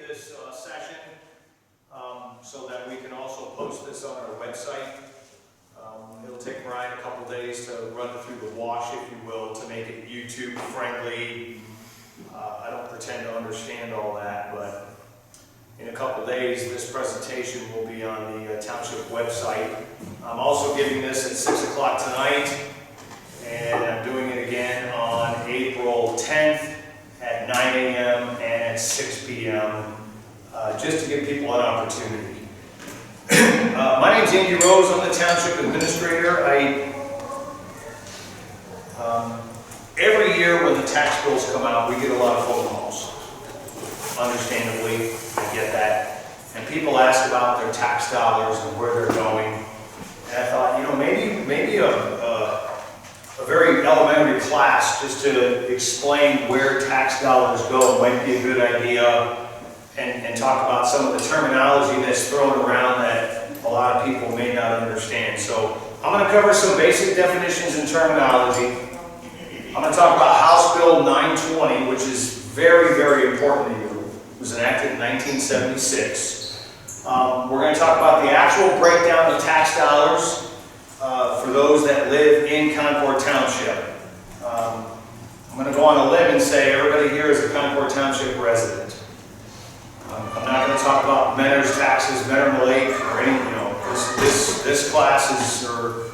this session so that we can also post this on our website. It'll take Brian a couple days to run it through the wash, if you will, to make it YouTube friendly. I don't pretend to understand all that, but in a couple days this presentation will be on the township website. I'm also giving this at 6 o'clock tonight, and I'm doing it again on April 10th at 9 a.m. and at 6 p.m. Just to give people an opportunity. My name's Andy Rose. I'm the township administrator. Every year when the tax bills come out, we get a lot of phone calls. Understandably, I get that. And people ask about their tax dollars and where they're going. And I thought, you know, maybe a very elementary class just to explain where tax dollars go might be a good idea, and talk about some of the terminology that's thrown around that a lot of people may not understand. So I'm going to cover some basic definitions and terminology. I'm going to talk about House Bill 920, which is very, very important to you. It was enacted in 1976. We're going to talk about the actual breakdown of tax dollars for those that live in Concord Township. I'm going to go on a limb and say everybody here is a Concord Township resident. I'm not going to talk about Mentor's taxes, Mentor Lake, or any, you know, this class is, or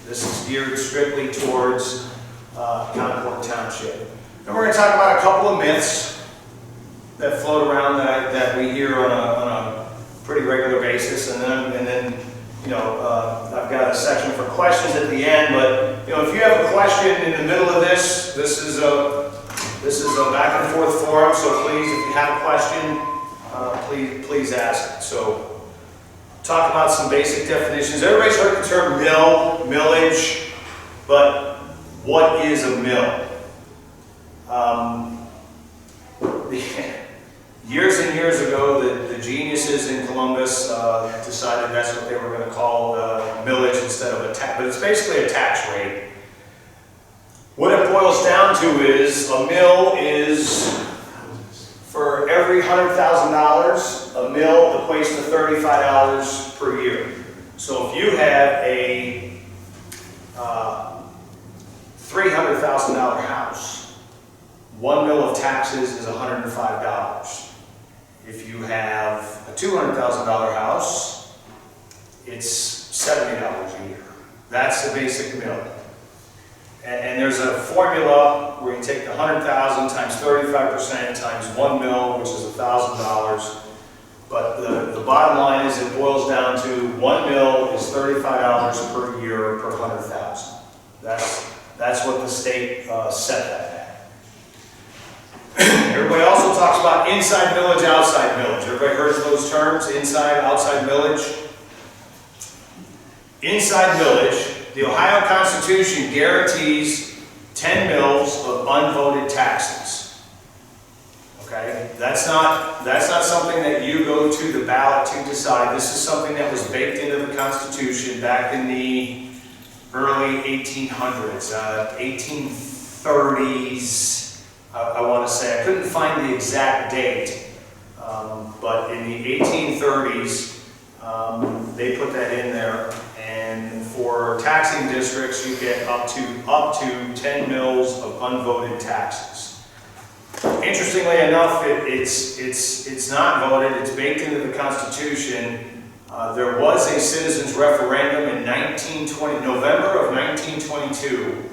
this is geared strictly towards Concord Township. And we're going to talk about a couple of myths that float around that we hear on a pretty regular basis, and then you know, I've got a section for questions at the end. But you know, if you have a question in the middle of this is a back and forth forum. So please, if you have a question, please ask it. So, talk about some basic definitions. Everybody's heard the term millage, but what is a mill? Years and years ago, the geniuses in Columbus decided that's what they were going to call millage instead of a tax, but it's basically a tax rate. What it boils down to is a mill is, for every $100,000, a mill equates to $35 per year. So if you have a $300,000 house, 1 mil of taxes is $105. If you have a $200,000 house, it's $70 a year. That's the basic mill. And there's a formula where you take the 100,000 times 35% times 1 mil, which is $1,000. But the bottom line is it boils down to 1 mil is $35 per year per 100,000. That's what the state set that at. Everybody also talks about inside millage, outside millage. Everybody heard those terms, inside, outside millage? Inside millage, the Ohio Constitution guarantees 10 mils of unvoted taxes. Okay? That's not something that you go to the ballot to decide. This is something that was baked into the Constitution back in the early 1800s, 1830s. I want to say. I couldn't find the exact date, but in the 1830s, they put that in there. And for taxing districts, you get up to 10 mils of unvoted taxes. Interestingly enough, it's not voted. It's baked into the Constitution. There was a citizens referendum in November of 1922.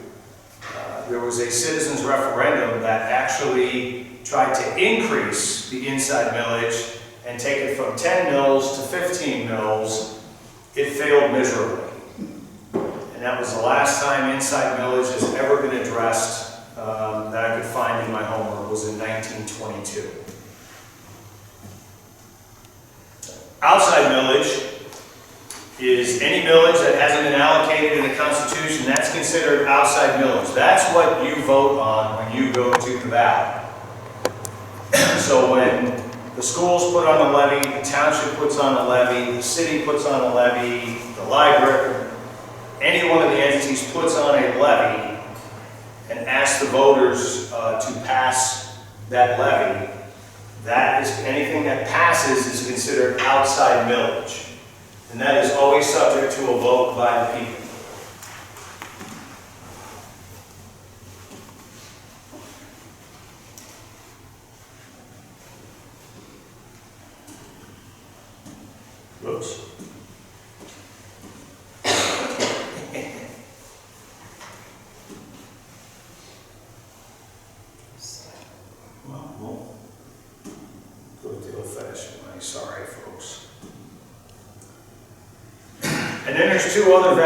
There was a citizens referendum that actually tried to increase the inside millage and take it from 10 mils to 15 mils. It failed miserably. And that was the last time inside millage has ever been addressed that I could find in my homework, was in 1922. Outside millage is any millage that hasn't been allocated in the Constitution. That's considered outside millage. That's what you vote on when you go to the ballot. So when the schools put on a levy, the township puts on a levy, the city puts on a levy, the library, any one of the entities puts on a levy and asks the voters to pass that levy, that is, anything that passes is considered outside millage. And that is always subject to a vote by the people. Whoops. Well, we'll go with the old-fashioned way. Sorry, folks. And then there's two other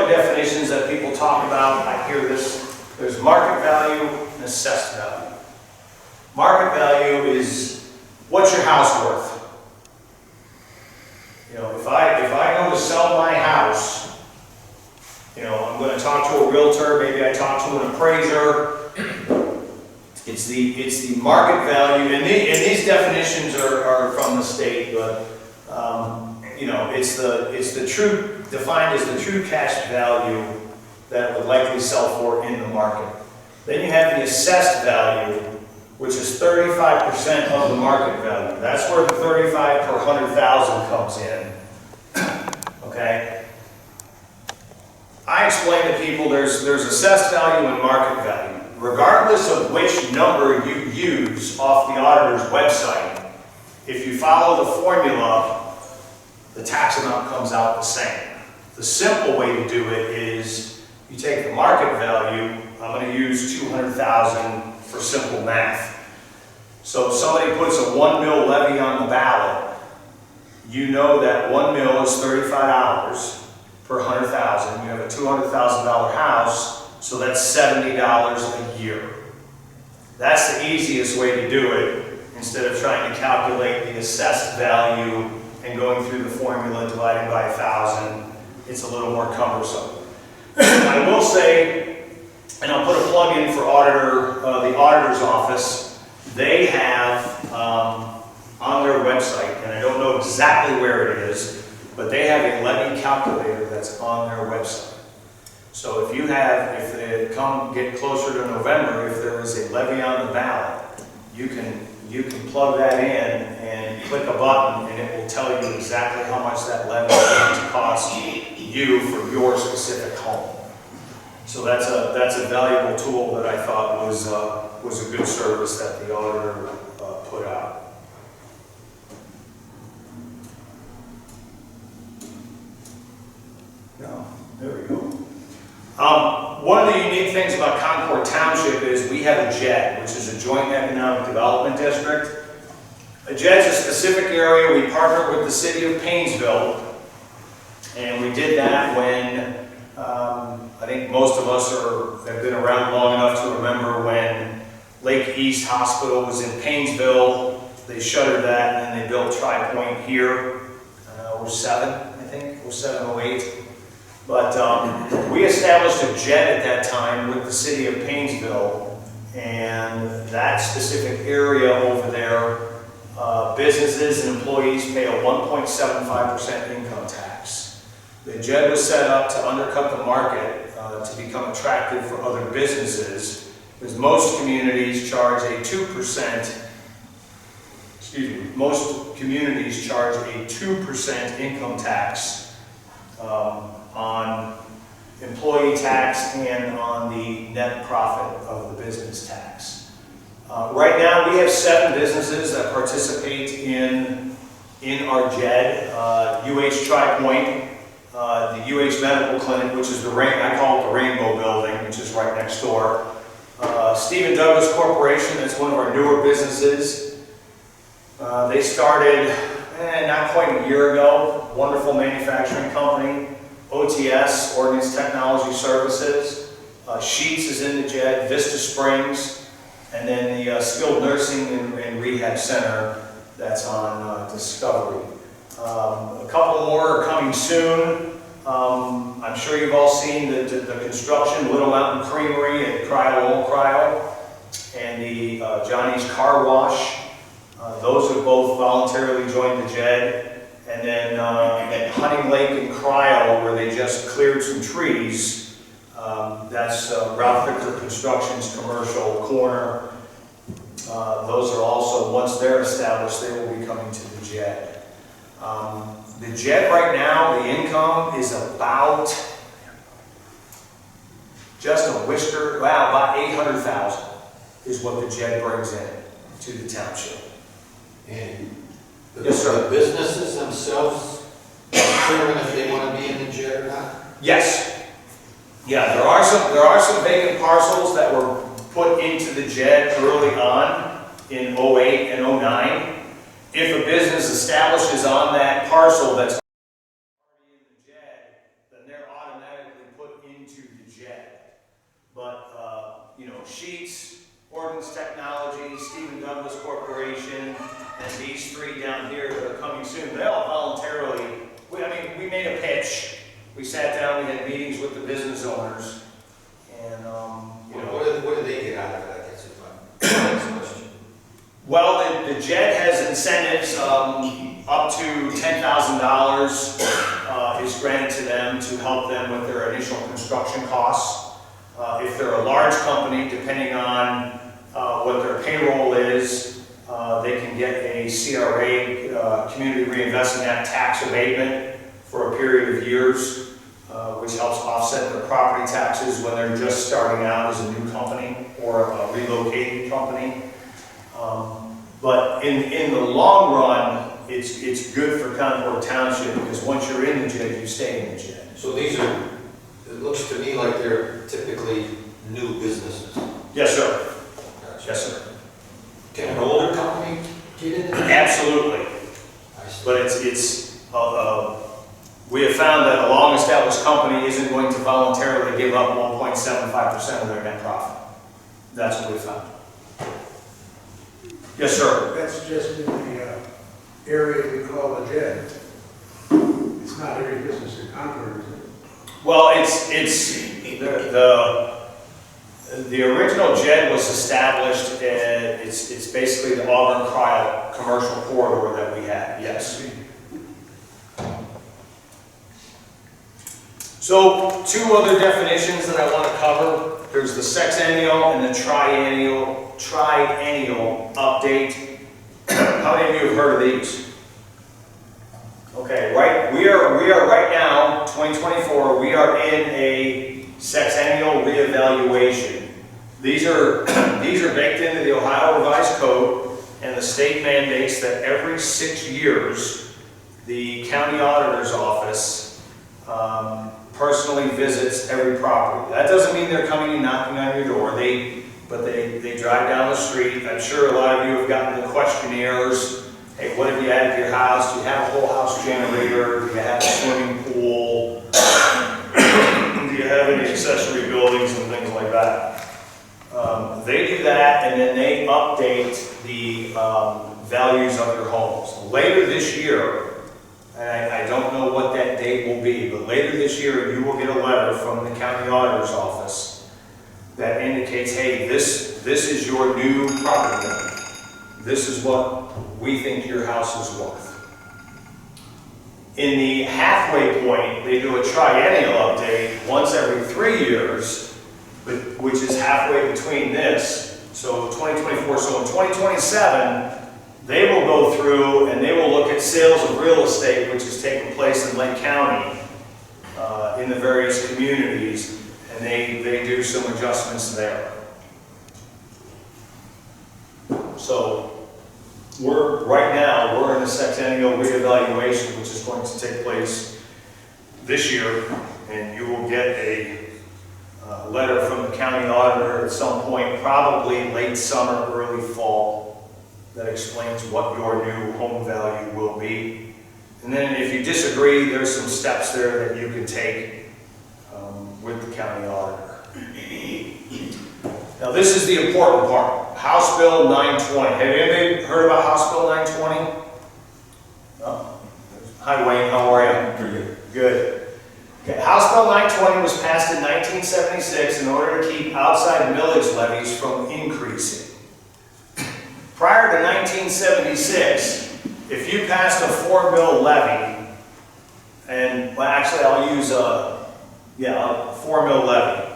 definitions that people talk about. I hear this. There's market value and assessed value. Market value is what's your house worth? You know, if I go to sell my house, you know, I'm going to talk to a realtor, maybe I talk to an appraiser. It's the market value, and these definitions are from the state, but you know, it's the true, defined as the true cash value that it would likely sell for in the market. Then you have the assessed value, which is 35% of the market value. That's where the 35 per 100,000 comes in. Okay? I explain to people there's assessed value and market value. Regardless of which number you use off the auditor's website, if you follow the formula, the tax amount comes out the same. The simple way to do it is you take the market value. I'm going to use 200,000 for simple math. So if somebody puts a 1 mil levy on the ballot, you know that 1 mil is $35 per 100,000. You have a $200,000 house, so that's $70 a year. That's the easiest way to do it, instead of trying to calculate the assessed value and going through the formula dividing by 1,000. It's a little more cumbersome. I will say, and I'll put a plug in for the auditor's office. They have on their website, and I don't know exactly where it is, but they have a levy calculator that's on their website. So if they get closer to November, if there is a levy on the ballot, you can plug that in and click a button, and it will tell you exactly how much that levy is going to cost you for your specific home. So that's a valuable tool that I thought was a good service that the auditor put out. No, there we go. One of the unique things about Concord Township is we have a JED, which is a Joint Economic Development District. A JED is a specific area. We partnered with the city of Painesville, and we did that when I think most of us have been around long enough to remember when Lake East Hospital was in Painesville. They shuttered that, and then they built Tri-Point here, 07, I think, 07, 08. But we established a JED at that time with the city of Painesville, and that specific area over there, businesses and employees pay a 1.75% income tax. The JED was set up to undercut the market to become attractive for other businesses, because most communities charge a 2%, most communities charge a 2% income tax on employee tax and on the net profit of the business tax. Right now we have 7 businesses that participate in our JED. UH Tri-Point, the UH Medical Clinic, which is I call it the Rainbow Building, which is right next door. Stephen Douglas Corporation, that's one of our newer businesses. They started not quite a year ago. Wonderful manufacturing company. OTS, Ordnance Technology Services. Sheets is in the JED. Vista Springs. And then the Skilled Nursing and Rehab Center, that's on Discovery. A couple more are coming soon. I'm sure you've all seen the construction, Little Mountain Creamery at Cryo, and the Johnny's Car Wash. Those have both voluntarily joined the JED. And then at Hunting Lake and Cryo, where they just cleared some trees, that's Ralph Victor Construction's commercial corner. Those are also, once they're established, they will be coming to the JED. The JED right now, the income is about, just a whisker, wow, about 800,000 is what the JED brings in to the township. And Yes, sir. the businesses themselves determine if they want to be in the JED or not? Yes. Yeah, there are some vacant parcels that were put into the JED early on in '08 and '09. If a business establishes on that parcel that's already in the JED, then they're automatically put into the JED. But, Sheets, Ordnance Technology, Stephen Douglas Corporation, and these three down here that are coming soon, they all voluntarily, we made a pitch. We sat down, we had meetings with the business owners, and, What do they get out of it, I guess, is my next question. Well, the JED has incentives, up to $10,000 is granted to them to help them with their initial construction costs. If they're a large company, depending on what their payroll is, they can get a CRA, Community Reinvestment Act tax abatement for a period of years, which helps offset their property taxes when they're just starting out as a new company or a relocating company. But in the long run, it's good for Concord Township because once you're in the JED, you stay in the JED. So these are, it looks to me like they're typically new businesses. Yes, sir. Gotcha. Yes, sir. Can an older company get in there? Absolutely. I see. But we have found that a long-established company isn't going to voluntarily give up 1.75% of their net profit. That's what we found. Yes, sir. That's just in the area we call the JED. It's not every business in Concord, is it? Well, the original JED was established, and it's basically the Auburn Cryo commercial corridor that we had, yes. So, two other definitions that I want to cover. There's the sexennial and the triennial update. How many of you have heard of these? Okay, right. We are right now, 2024. We are in a sexennial reevaluation. These are baked into the Ohio Revised Code, and the state mandates that every 6 years, the county auditor's office personally visits every property. That doesn't mean they're coming and knocking on your door. But they drive down the street. I'm sure a lot of you have gotten the questionnaires. Hey, what have you added to your house? Do you have a whole house generator? Do you have a swimming pool? Do you have any accessory buildings and things like that? They do that, and then they update the values of your homes. Later this year, and I don't know what that date will be, but later this year you will get a letter from the county auditor's office that indicates, hey, this is your new property value. This is what we think your house is worth. In the halfway point, they do a triennial update once every 3 years, which is halfway between this. So 2024, so in 2027, they will go through and they will look at sales of real estate, which is taking place in Lake County, in the various communities, and they do some adjustments there. So right now, we're in a sexennial reevaluation, which is going to take place this year, and you will get a letter from the county auditor at some point, probably late summer, early fall, that explains what your new home value will be. And then if you disagree, there's some steps there that you can take with the county auditor. Now this is the important part. House Bill 920. Have anybody heard about House Bill 920? No? Hi Wayne, how are you? Pretty good. Good. Okay. House Bill 920 was passed in 1976 in order to keep outside millage levies from increasing. Prior to 1976, if you passed a 4 mill levy, and well, actually I'll use a 4 mill levy,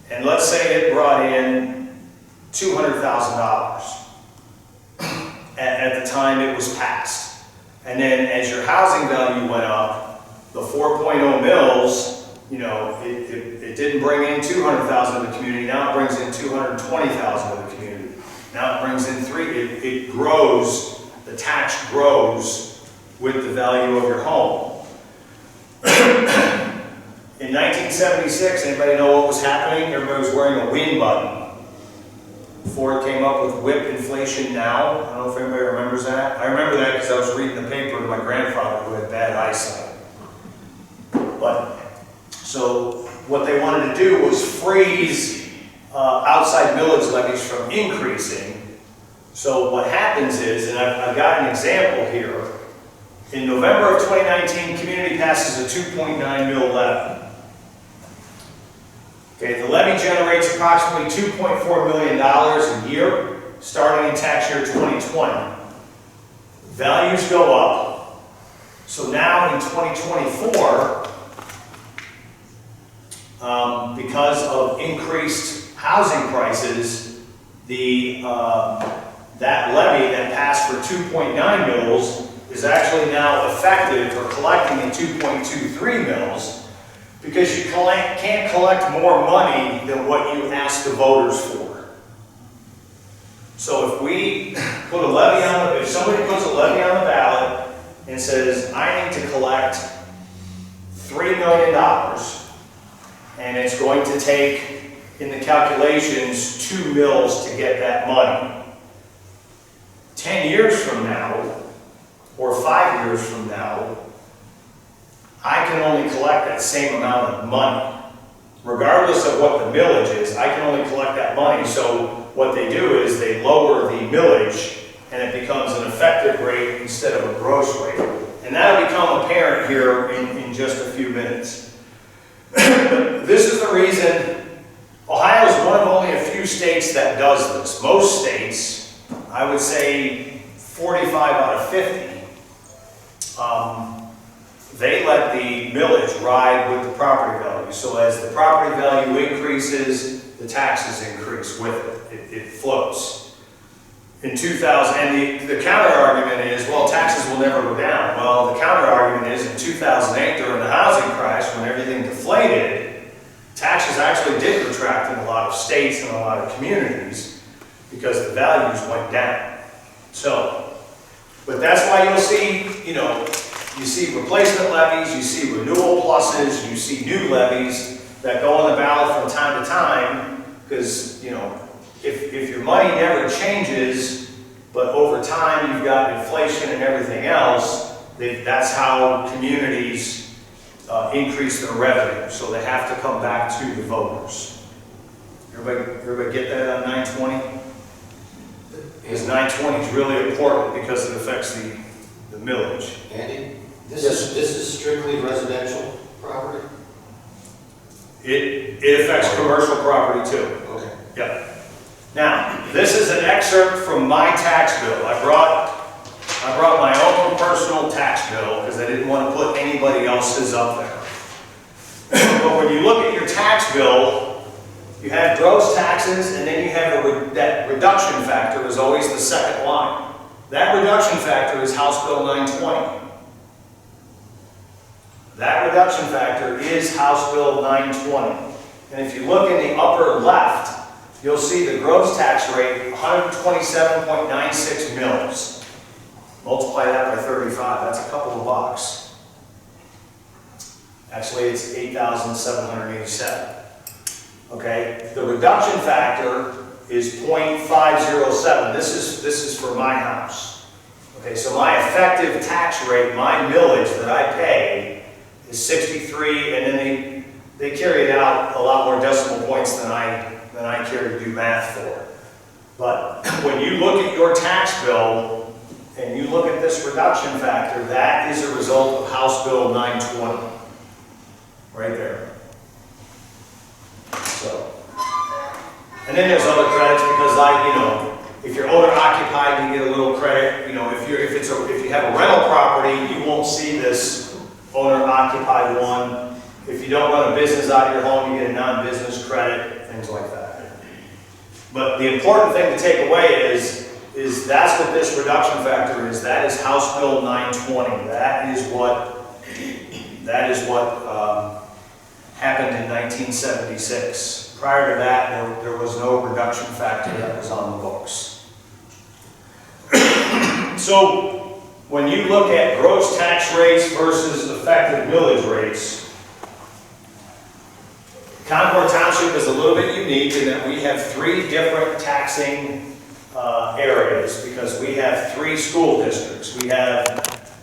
and let's say it brought in $200,000 at the time it was passed. And then as your housing value went up, the 4.0 mils, you know, it didn't bring in 200,000 of the community, now it brings in 220,000 of the community. Now it brings in it grows, the tax grows with the value of your home. In 1976, anybody know what was happening? Everybody was wearing a win button. Ford came up with whip inflation now. I don't know if anybody remembers that. I remember that because I was reading the paper to my grandfather who had bad eyesight. But, so what they wanted to do was freeze outside millage levies from increasing. So what happens is, and I've got an example here, in November of 2019, community passes a 2.9 mil levy. Okay, the levy generates approximately $2.4 million a year, starting in tax year 2020. Values go up. So now in 2024, because of increased housing prices, that levy that passed for 2.9 mils is actually now effective for collecting in 2.23 mils, because you can't collect more money than what you ask the voters for. So if we put a levy on, if somebody puts a levy on the ballot and says, I need to collect $3 million, and it's going to take, in the calculations, 2 mils to get that money. 10 years from now, or 5 years from now, I can only collect that same amount of money. Regardless of what the millage is, I can only collect that money. So what they do is they lower the millage and it becomes an effective rate instead of a gross rate. And that'll become apparent here in just a few minutes. This is the reason Ohio is one of only a few states that does this. Most states, I would say 45 out of 50, they let the millage ride with the property value. So as the property value increases, the taxes increase with it. It floats. In 2000, and the counter argument is, well, taxes will never go down. Well, the counter argument is in 2008, during the housing crash, when everything deflated, taxes actually did retract in a lot of states and a lot of communities because the values went down. So, but that's why you'll see, you know, you see replacement levies, you see renewal pluses, you see new levies that go on the ballot from time to time, because, you know, if your money never changes, but over time you've got inflation and everything else, that's how communities increase their revenue. So they have to come back to the voters. Everybody get that on 920? Because 920 is really important because it affects the millage. Andy, this is strictly residential property? It affects commercial property too. Okay. Yep. Now, this is an excerpt from my tax bill. I brought my own personal tax bill because I didn't want to put anybody else's up there. But when you look at your tax bill, you have gross taxes, and then you have that reduction factor is always the second line. That reduction factor is House Bill 920. That reduction factor is House Bill 920. And if you look in the upper left, you'll see the gross tax rate, 127.96 mils. Multiply that by 35, that's a couple of bucks. Actually, it's 8,787. Okay, the reduction factor is 0.507. This is for my house. Okay, so my effective tax rate, my millage that I pay is 63, and then they carry it out a lot more decimal points than I care to do math for. But when you look at your tax bill and you look at this reduction factor, that is a result of House Bill 920. Right there. So, and then there's other credits because if you're owner occupied, you get a little credit. You know, if you have a rental property, you won't see this owner occupied one. If you don't run a business out of your home, you get a non-business credit, things like that. But the important thing to take away is that's what this reduction factor is. That is House Bill 920. That is what happened in 1976. Prior to that, there was no reduction factor that was on the books. So when you look at gross tax rates versus effective millage rates, Concord Township is a little bit unique in that we have 3 different taxing areas because we have 3 school districts. We have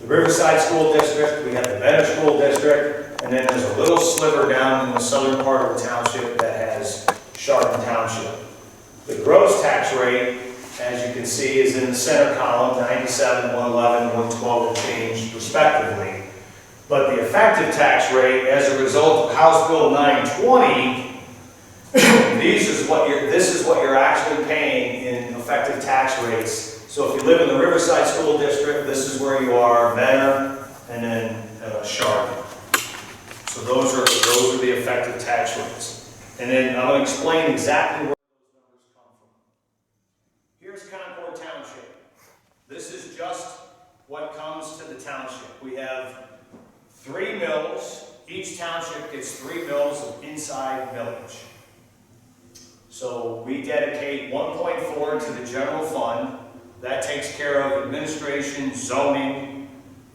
the Riverside School District, we have the Benner School District, and then there's a little sliver down in the southern part of the township that has Chardon Township. The gross tax rate, as you can see, is in the center column, 97, 111, 112 and change respectively. But the effective tax rate, as a result of House Bill 920, this is what you're actually paying in effective tax rates. So if you live in the Riverside School District, this is where you are, Benner, and then Chardon. So those are the effective tax rates. And then I'm going to explain exactly where those numbers come from. Here's Concord Township. This is just what comes to the township. We have 3 mills. Each township gets 3 mills of inside millage. So we dedicate 1.4 to the general fund. That takes care of administration, zoning.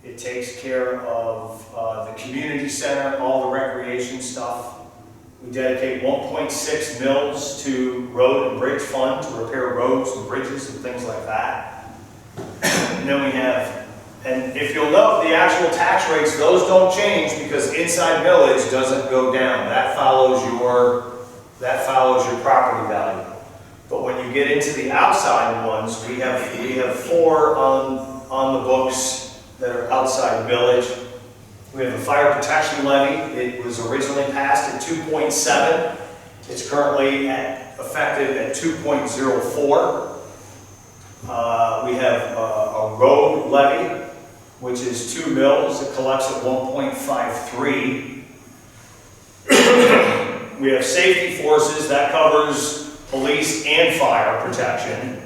It takes care of the community center, all the recreation stuff. We dedicate 1.6 mils to road and bridge fund to repair roads and bridges and things like that. And then we have, and if you'll note the actual tax rates, those don't change because inside millage doesn't go down. That follows your property value. But when you get into the outside ones, we have 4 on the books that are outside millage. We have the fire protection levy. It was originally passed at 2.7. It's currently effective at 2.04. We have a road levy, which is 2 mills. It collects at 1.53. We have safety forces. That covers police and fire protection.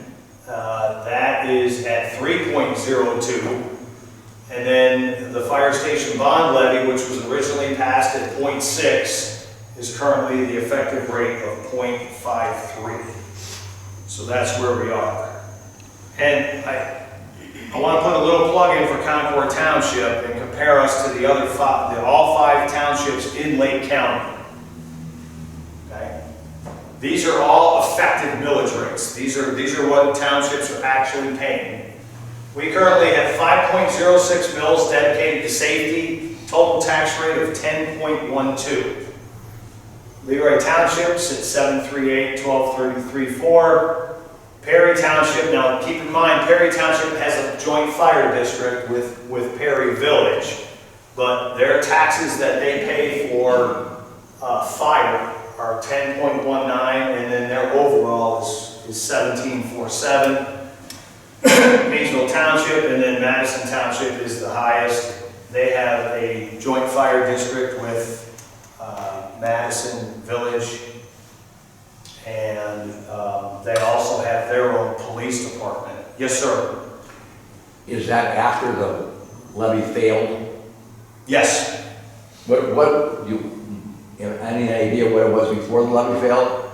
That is at 3.02. And then the fire station bond levy, which was originally passed at 0.6, is currently the effective rate of 0.53. So that's where we are. And I want to put a little plug in for Concord Township and compare us to the other all 5 townships in Lake County. Okay? These are all effective millage rates. These are what townships are actually paying. We currently have 5.06 mills dedicated to safety, total tax rate of 10.12. Leroy Township's at 738, 1233.4. Perry Township, now keep in mind, Perry Township has a joint fire district with Perry Village, but their taxes that they pay for fire are 10.19, and then their overall is 17.47. Painesville Township and then Madison Township is the highest. They have a joint fire district with Madison Village, and they also have their own police department. Yes, sir. Is that after the levy failed? Yes. What you have any idea what it was before the levy failed?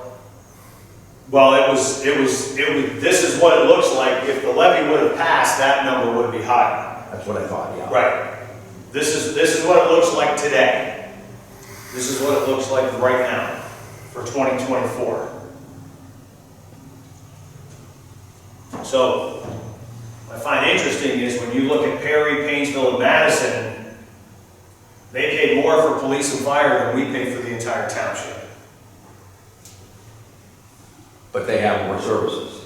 Well, this is what it looks like. If the levy would have passed, that number would be higher. That's what I thought, yeah. Right. This is what it looks like today. This is what it looks like right now for 2024. So, what I find interesting is when you look at Perry, Painesville, and Madison, they pay more for police and fire than we pay for the entire township. But they have more services.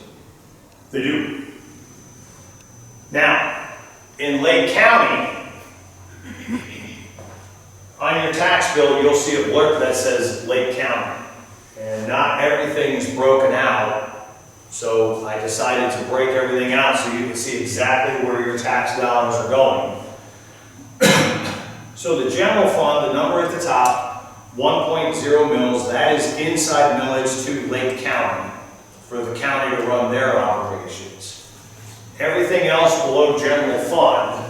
They do. Now, in Lake County, on your tax bill, you'll see a blurb that says Lake County. And not everything is broken out. So I decided to break everything out so you can see exactly where your tax dollars are going. So the general fund, the number at the top, 1.0 mils, that is inside millage to Lake County. for the county to run their operations. Everything else below general fund,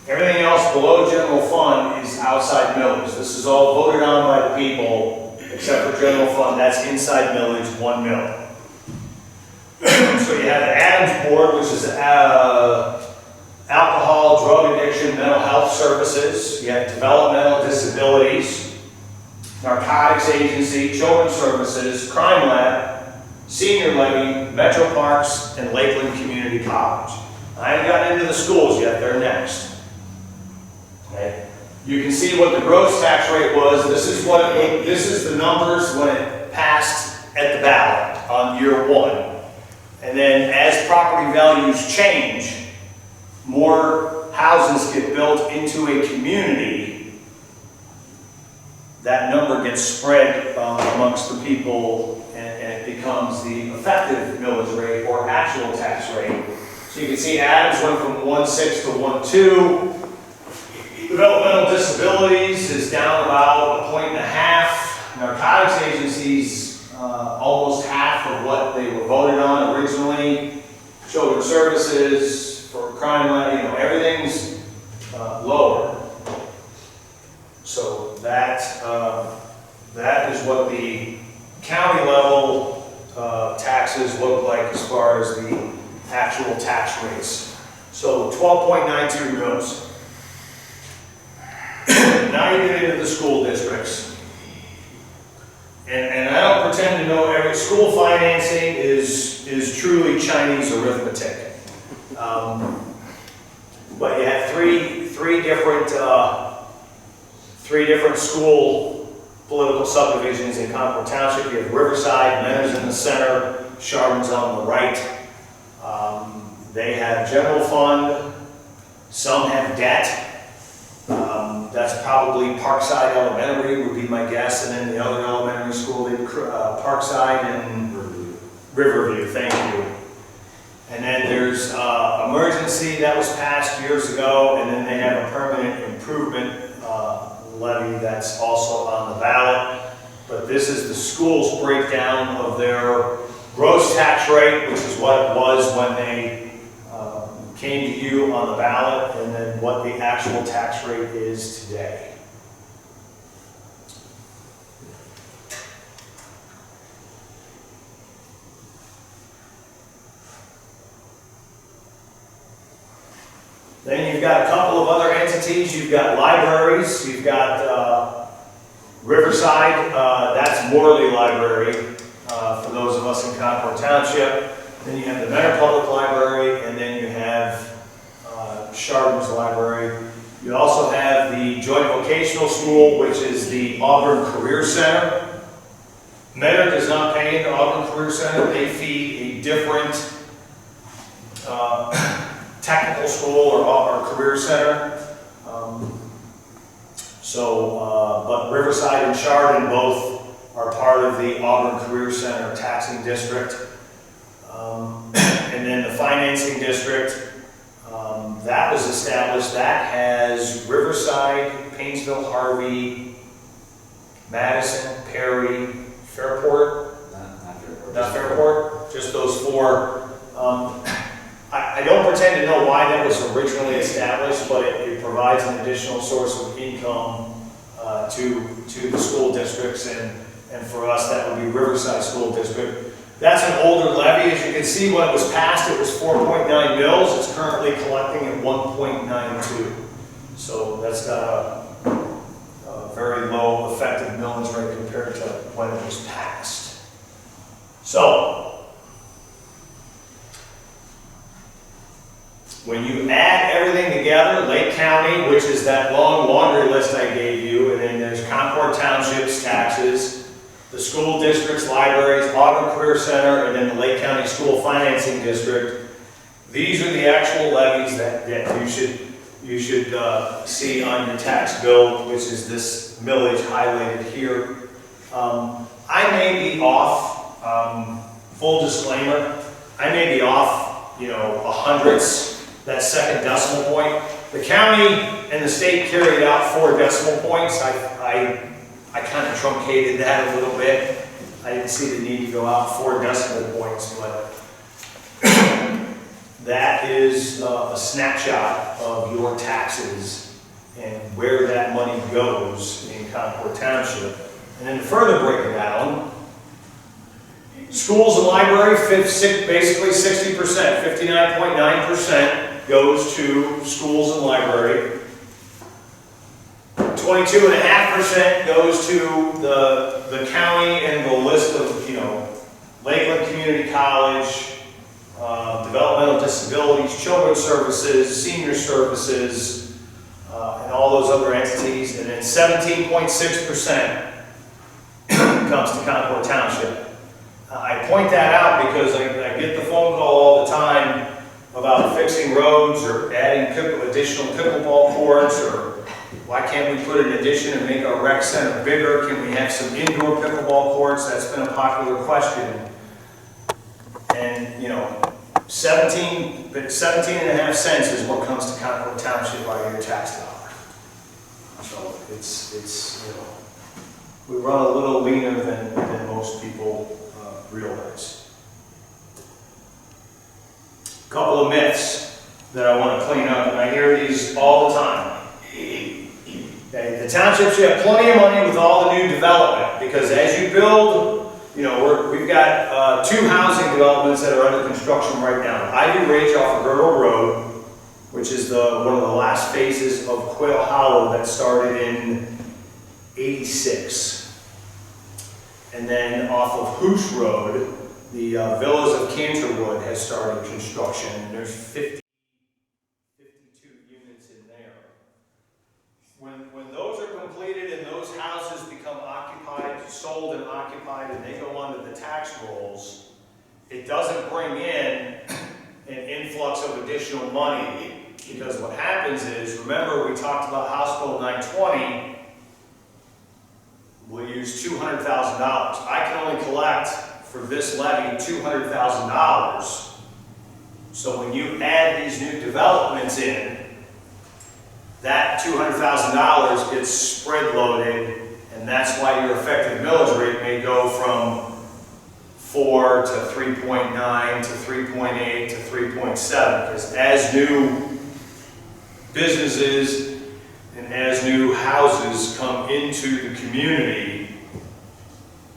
everything else below general fund is outside millage. This is all voted on by the people, except for general fund, that's inside millage, 1 mill. So you have the Adams Board, which is alcohol, drug addiction, mental health services. You have developmental disabilities, narcotics agency, children's services, crime lab, senior levy, metro parks, and Lakeland Community College. I haven't gotten into the schools yet, they're next. Okay. You can see what the gross tax rate was. This is the numbers when it passed at the ballot on year 1. And then as property values change, more houses get built into a community, that number gets spread amongst the people, and it becomes the effective millage rate or actual tax rate. So you can see Adams went from 1.6 to 1.2. Developmental disabilities is down about 1.5. Narcotics agencies, almost half of what they were voted on originally. Children's services, for crime levy, everything's lower. So that is what the county level taxes look like as far as the actual tax rates. So 12.92 mils. Now you get into the school districts. And I don't pretend to know every school financing is truly Chinese arithmetic. But you have three different school political subdivisions in Concord Township. You have Riverside, Mentor's in the center, Chardon's on the right. They have general fund, some have debt. That's probably Parkside Elementary would be my guess, and then the other elementary school, Parkside and Riverview, thank you. And then there's emergency that was passed years ago, and then they have a permanent improvement levy that's also on the ballot. But this is the school's breakdown of their gross tax rate, which is what it was when they came to you on the ballot, and then what the actual tax rate is today. Then you've got a couple of other entities. You've got libraries. You've got Riverside. That's Morley Library for those of us in Concord Township. Then you have the Mentor Public Library, and then you have Chardon's Library. You also have the Joint Vocational School, which is the Auburn Career Center. Mentor does not pay into Auburn Career Center. They feed a different technical school or career center. But Riverside and Chardon both are part of the Auburn Career Center taxing district. And then the financing district, that was established, that has Riverside, Painesville, Harvey, Madison, Perry, Fairport. Not Fairport, just those 4. I don't pretend to know why that was originally established, but it provides an additional source of income to the school districts, and for us that would be Riverside School District. That's an older levy. As you can see, when it was passed, it was 4.9 mils. It's currently collecting at 1.92. So that's got a very low effective millage rate compared to when it was passed. So, when you add everything together, Lake County, which is that long laundry list I gave you, and then there's Concord Township's taxes, the school districts, libraries, Auburn Career Center, and then the Lake County School Financing District. These are the actual levies that you should see on your tax bill, which is this millage highlighted here. I may be off, full disclaimer, I may be off, 100ths, that second decimal point. The county and the state carried out 4 decimal points. I kind of truncated that a little bit. I didn't see the need to go out 4 decimal points, but that is a snapshot of your taxes and where that money goes in Concord Township. And then to further break it down, schools and library, basically 60%, 59.9% goes to schools and library. 22.5% goes to the county and the list of, Lakeland Community College, developmental disabilities, children's services, senior services, and all those other entities. And then 17.6% comes to Concord Township. I point that out because I get the phone call all the time about fixing roads or adding additional pickleball courts, or why can't we put an addition and make our rec center bigger? Can we have some indoor pickleball courts? That's been a popular question. And, 17.5 cents is what comes to Concord Township out of your tax dollar. So it's we run a little leaner than most people realize. A couple of myths that I want to clean up, and I hear these all the time. Okay, the township should have plenty of money with all the new development, because as you build, we've got 2 housing developments that are under construction right now. Ivy Ridge off of Girdle Road, which is one of the last phases of Quail Hollow that started in '86. And then off of Hoosh Road, the Villas of Canterwood has started construction. There's 52 units in there. When those are completed and those houses become occupied, sold and occupied, and they go onto the tax rolls, it doesn't bring in an influx of additional money, because what happens is, remember we talked about House Bill 920, we'll use $200,000. I can only collect for this levy $200,000. So when you add these new developments in, that $200,000 gets spread loaded, and that's why your effective millage rate may go from 4 to 3.9 to 3.8 to 3.7, because as new businesses and as new houses come into the community,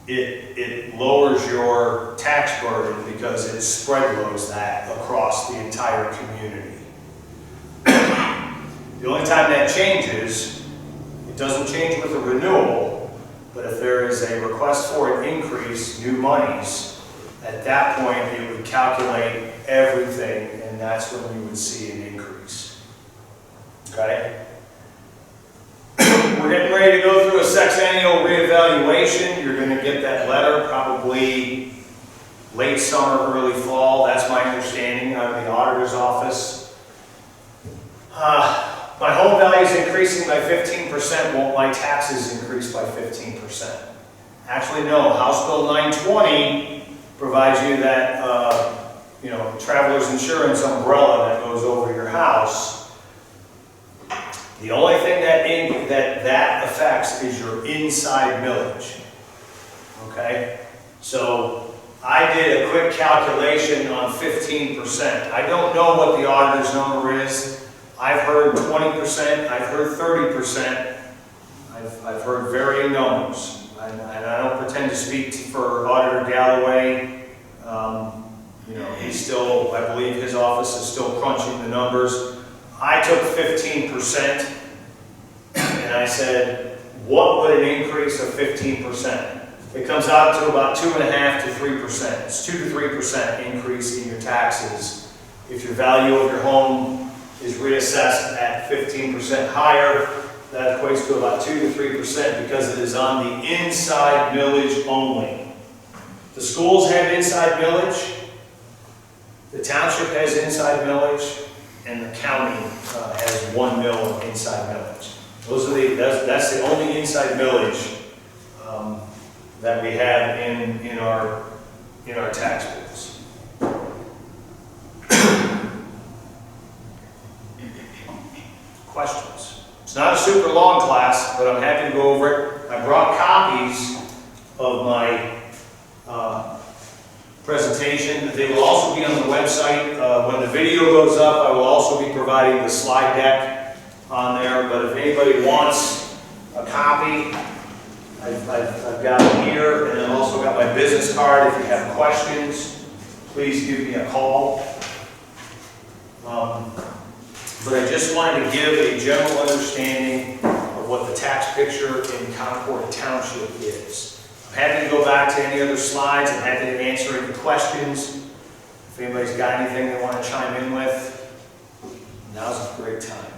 it lowers your tax burden because it spread loads that across the entire community. The only time that changes, it doesn't change with a renewal, but if there is a request for an increase, new monies, at that point it would calculate everything, and that's when you would see an increase. Okay? We're getting ready to go through a sexennial reevaluation. You're going to get that letter probably late summer, early fall. That's my understanding out of the auditor's office. My home value is increasing by 15%. Won't my taxes increase by 15%? Actually, no. House Bill 920 provides you that, traveler's insurance umbrella that goes over your house. The only thing that affects is your inside millage. Okay? So I did a quick calculation on 15%. I don't know what the auditor's number is. I've heard 20%, I've heard 30%. I've heard varying numbers. And I don't pretend to speak for Auditor Galloway. He's still, I believe his office is still crunching the numbers. I took 15% and I said, what would an increase of 15%? It comes out to about 2.5 to 3%. It's 2 to 3% increase in your taxes. If your value of your home is reassessed at 15% higher, that equates to about 2 to 3% because it is on the inside millage only. The schools have inside millage, the township has inside millage, and the county has 1 mil of inside millage. That's the only inside millage that we have in our tax bills. Questions? It's not a super long class, but I'm happy to go over it. I brought copies of my presentation. They will also be on the website. When the video goes up, I will also be providing the slide deck on there, but if anybody wants a copy, I've got it here, and I've also got my business card. If you have questions, please give me a call. But I just wanted to give a general understanding of what the tax picture in Concord Township is. I'm happy to go back to any other slides. I'm happy to answer any questions. If anybody's got anything they want to chime in with, now's a great time.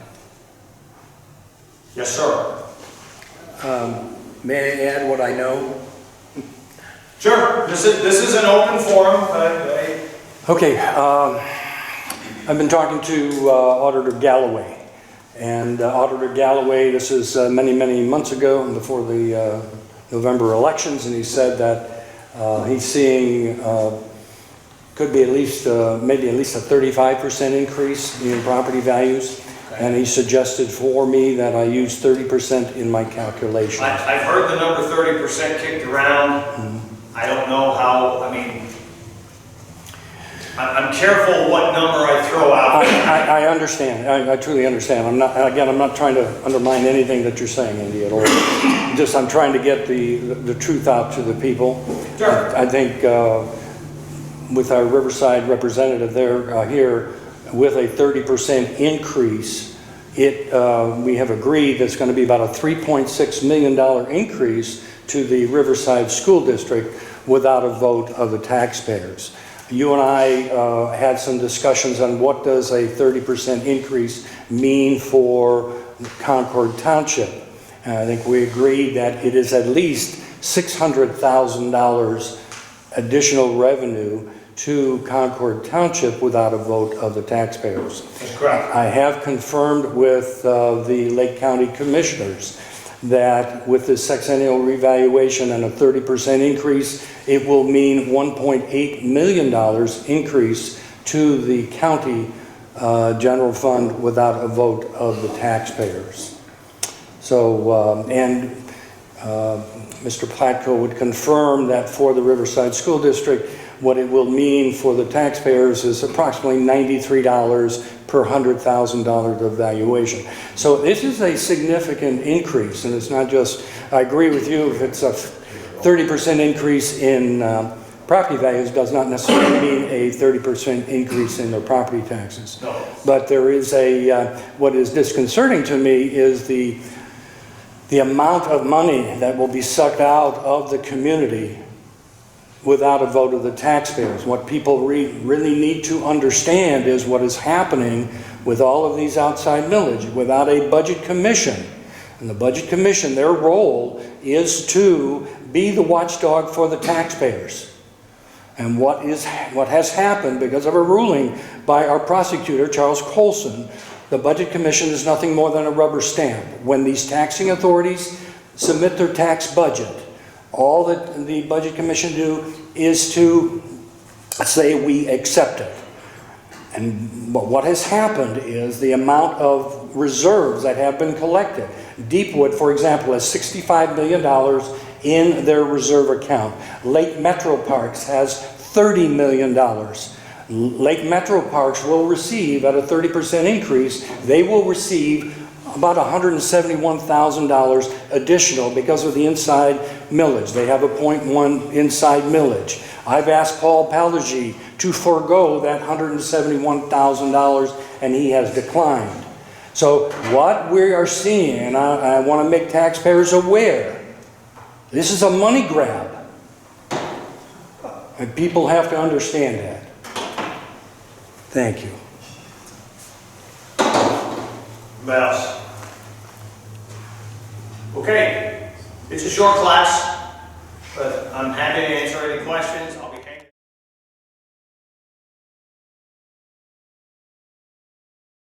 Yes, sir. May I add what I know? Sure. This is an open forum. Okay, I've been talking to Auditor Galloway, and Auditor Galloway, this is many months ago, before the November elections, and he said that he's seeing could be at least maybe at least a 35% increase in property values. And he suggested for me that I use 30% in my calculation. I've heard the number 30% kicked around. I don't know how, I mean, I'm careful what number I throw out. I understand. I truly understand. I'm not trying to undermine anything that you're saying, Andy, at all. I'm trying to get the truth out to the people. Sure. I think with our Riverside representative there here, with a 30% increase, we have agreed that's going to be about a $3.6 million increase to the Riverside School District without a vote of the taxpayers. You and I had some discussions on what does a 30% increase mean for Concord Township. And I think we agreed that it is at least $600,000 additional revenue to Concord Township without a vote of the taxpayers. That's correct. I have confirmed with the Lake County Commissioners that with this sexennial revaluation and a 30% increase, it will mean $1.8 million increase to the county general fund without a vote of the taxpayers. So, Mr. Platko would confirm that for the Riverside School District, what it will mean for the taxpayers is approximately $93 per $100,000 of valuation. So this is a significant increase, and it's not just, I agree with you, if it's a 30% increase in property values does not necessarily mean a 30% increase in their property taxes. No. But there is what is disconcerting to me is the amount of money that will be sucked out of the community without a vote of the taxpayers. What people really need to understand is what is happening with all of these outside millage without a budget commission. And the budget commission, their role is to be the watchdog for the taxpayers. And what has happened because of a ruling by our prosecutor, Charles Colson, the budget commission is nothing more than a rubber stamp. When these taxing authorities submit their tax budget, all that the Budget Commission do is to say we accept it. And what has happened is the amount of reserves that have been collected. Deepwood, for example, has $65 million in their reserve account. Lake Metro Parks has $30 million. Lake Metro Parks will receive, at a 30% increase, they will receive about $171,000 additional because of the inside millage. They have a 0.1 inside millage. I've asked Paul Palagie to forego that $171,000 and he has declined. So what we are seeing, and I want to make taxpayers aware, this is a money grab. And people have to understand that. Thank you. Mouse. Okay, it's a short class, but I'm happy to answer any questions.